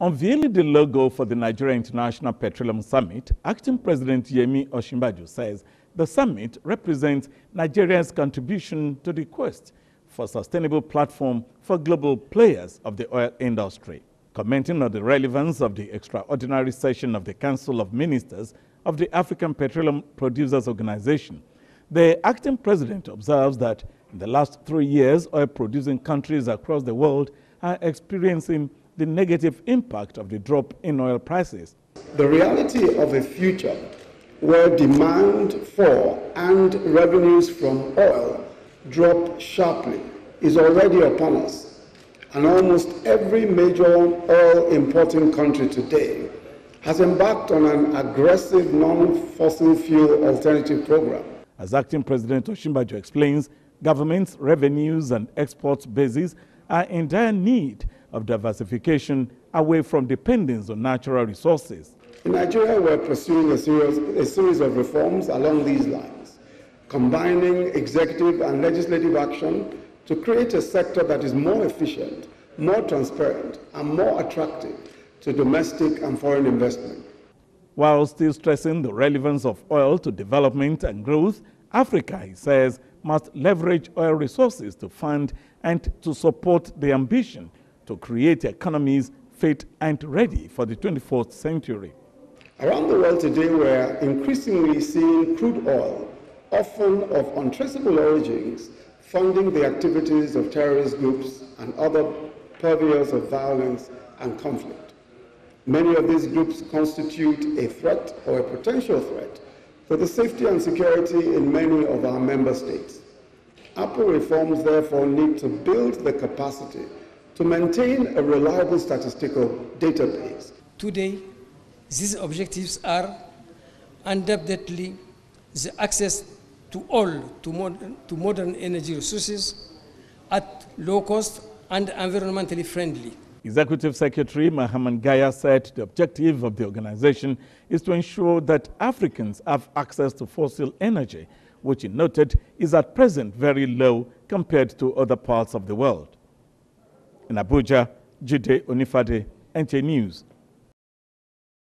Unveiling the logo for the Nigerian International Petroleum Summit, Acting President Yemi Osinbanjo says the summit represents Nigeria's contribution to the quest for a sustainable platform for global players of the oil industry. Commenting on the relevance of the extraordinary session of the Council of Ministers of the African Petroleum Producers Organization, the acting president observes that in the last 3 years, oil-producing countries across the world are experiencing the negative impact of the drop in oil prices. The reality of a future where demand for and revenues from oil drop sharply is already upon us, and almost every major oil importing country today has embarked on an aggressive non-fossil fuel alternative program. As Acting President Osinbanjo explains, governments' revenues and export bases are in dire need of diversification away from dependence on natural resources. In Nigeria, we're pursuing a series of reforms along these lines, combining executive and legislative action to create a sector that is more efficient, more transparent, and more attractive to domestic and foreign investment. While still stressing the relevance of oil to development and growth, Africa, he says, must leverage oil resources to fund and to support the ambition to create economies fit and ready for the 21st century. Around the world today, we're increasingly seeing crude oil, often of untraceable origins, funding the activities of terrorist groups and other purveyors of violence and conflict. Many of these groups constitute a threat or a potential threat to the safety and security in many of our member states. Ample reforms, therefore, need to build the capacity to maintain a reliable statistical database. Today, these objectives are undoubtedly the access to all to modern energy resources at low cost and environmentally friendly. Executive Secretary Mohamed Gaya said the objective of the organization is to ensure that Africans have access to fossil energy, which he noted is at present very low compared to other parts of the world. In Abuja, Jide Onifade, NTA News.